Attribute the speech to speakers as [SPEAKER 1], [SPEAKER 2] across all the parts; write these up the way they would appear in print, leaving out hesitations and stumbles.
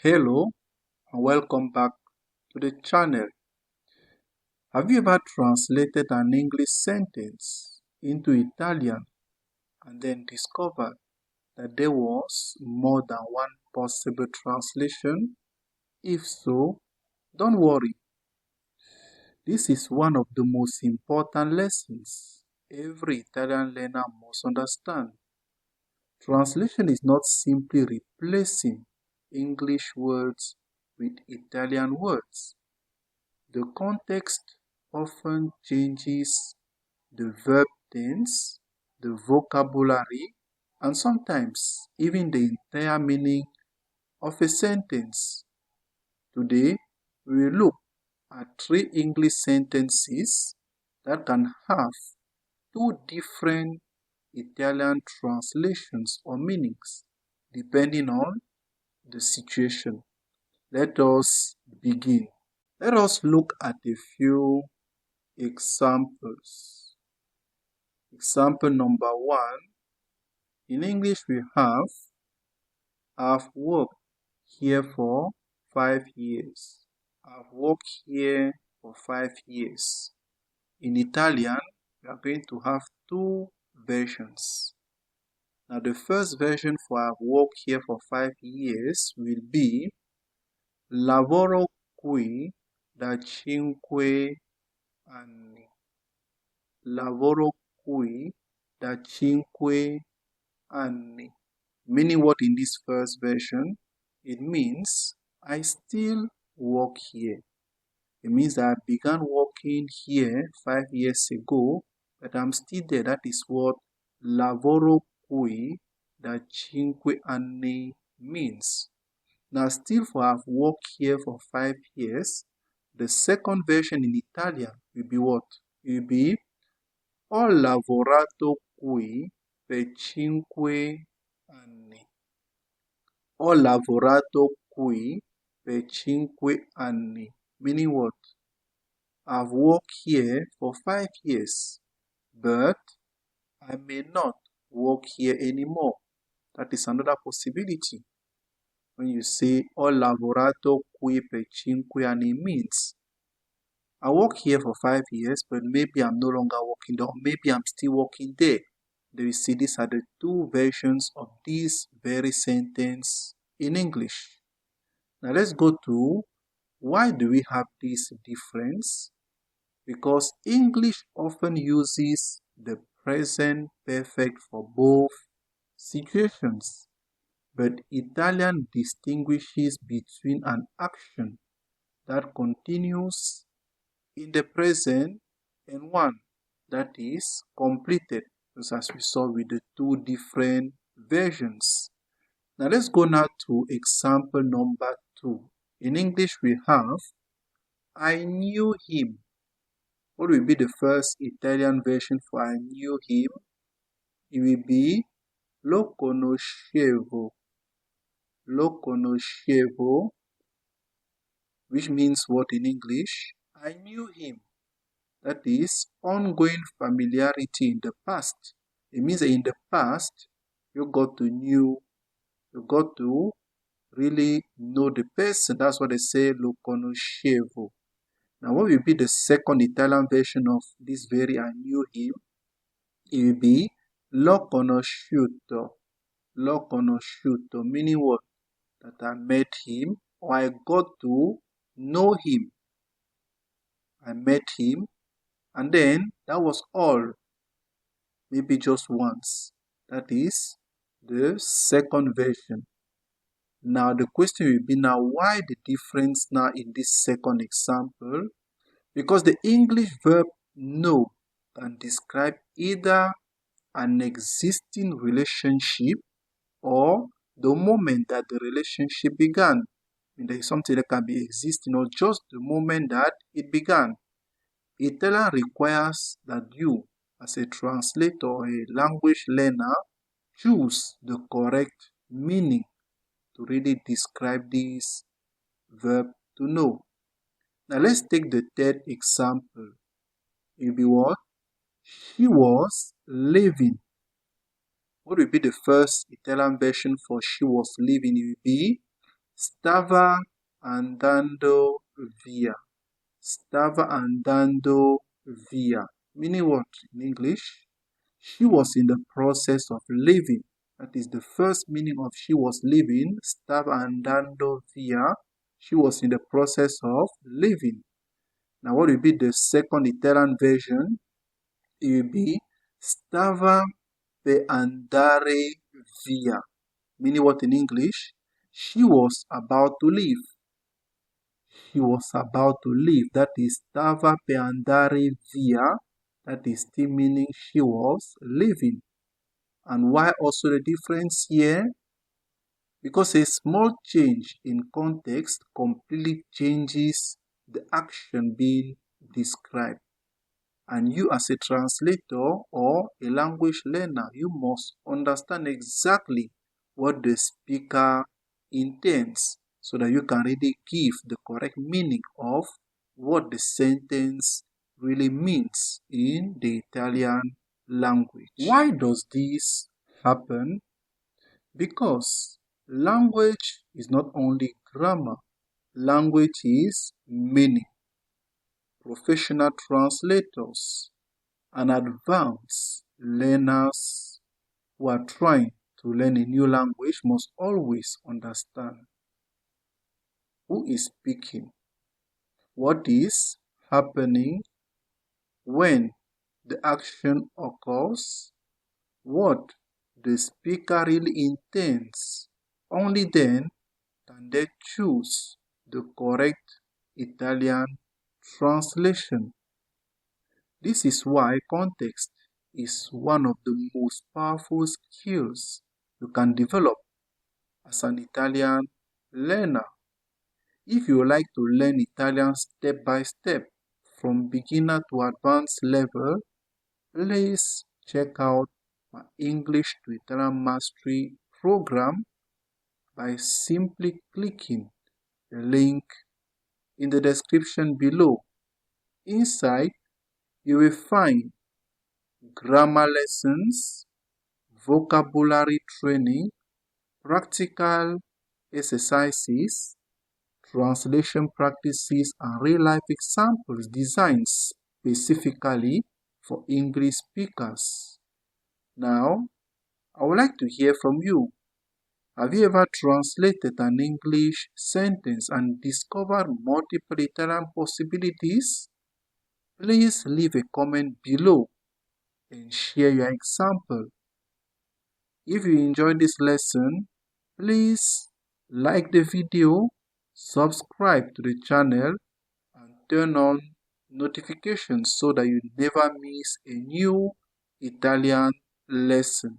[SPEAKER 1] Hello and welcome back to the channel. Have you ever translated an English sentence into Italian and then discovered that there was more than one possible translation? If so, don't worry. This is one of the most important lessons every Italian learner must understand. Translation is not simply replacing English words with Italian words. The context often changes the verb tense, the vocabulary, and sometimes even the entire meaning of a sentence. Today, we will look at three English sentences that can have two different Italian translations or meanings depending on the situation. Let us begin. Let us look at a few examples. Example number 1. In English we have, I've worked here for 5 years. I've worked here for 5 years. In Italian, we are going to have two versions. Now the first version for I've worked here for 5 years will be lavoro qui da 5 anni. Lavoro qui da 5 anni. Meaning what in this first version? It means I still work here. It means that I began working here 5 years ago, but I'm still there. That is what lavoro qui da 5 anni means. Now still for I've worked here for 5 years, the second version in Italian will be what? It will be ho lavorato qui per 5 anni. Ho lavorato qui per 5 anni. Meaning what? I've worked here for 5 years, but I may not work here anymore. That is another possibility. When you say ho lavorato qui per 5 anni means I work here for 5 years, but maybe I'm no longer working there, or maybe I'm still working there. Then you see these are the two versions of this very sentence in English. Now let's go to why do we have this difference? Because English often uses the present perfect for both situations, but Italian distinguishes between an action that continues in the present and one that is completed, just as we saw with the two different versions. Now let's go now to example number 2. In English we have, I knew him. What will be the first Italian version for I knew him? It will be lo conoscevo. Lo conoscevo, which means what in English? I knew him. That is ongoing familiarity in the past. It means that in the past, you got to really know the person. That's what they say, lo conoscevo. Now, what will be the second Italian version of this very I knew him? It will be l'ho conosciuto. L'ho conosciuto, meaning what? That I met him or I got to know him. I met him, and then that was all. Maybe just once. That is the second version. Now the question will be now, why the difference now in this second example? Because the English verb know can describe either an existing relationship or the moment that the relationship began. And there is something that can be existing or just the moment that it began. Italian requires that you, as a translator or a language learner, choose the correct meaning to really describe this verb to know. Now let's take the third example. It will be what? She was leaving. What will be the first Italian version for she was leaving? It will be Stava andando via. Stava andando via. Meaning what in English? She was in the process of leaving. That is the first meaning of she was leaving. Stava andando via. She was in the process of leaving. Now what will be the second Italian version? It will be stava per andare via. Meaning what in English? She was about to leave. She was about to leave. That is stava per andare via. That is still meaning she was leaving. And why also the difference here? Because a small change in context completely changes the action being described. And you as a translator or a language learner, you must understand exactly what the speaker intends so that you can really give the correct meaning of what the sentence really means in the Italian language. Why does this happen? Because language is not only grammar, language is meaning. Professional translators and advanced learners who are trying to learn a new language must always understand who is speaking, what is happening when the action occurs, what the speaker really intends. Only then can they choose the correct Italian translation. This is why context is one of the most powerful skills you can develop as an Italian learner. If you would like to learn Italian step by step from beginner to advanced level, please check out my English to Italian Mastery program by simply clicking the link in the description below. Inside, you will find grammar lessons, vocabulary training, practical exercises, translation practices, and real-life examples designed specifically for English speakers. Now, I would like to hear from you. Have you ever translated an English sentence and discovered multiple Italian possibilities? Please leave a comment below and share your example. If you enjoyed this lesson, please like the video, subscribe to the channel, and turn on notifications so that you never miss a new Italian lesson.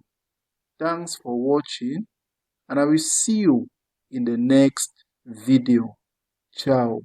[SPEAKER 1] Thanks for watching, and I will see you in the next video. Ciao.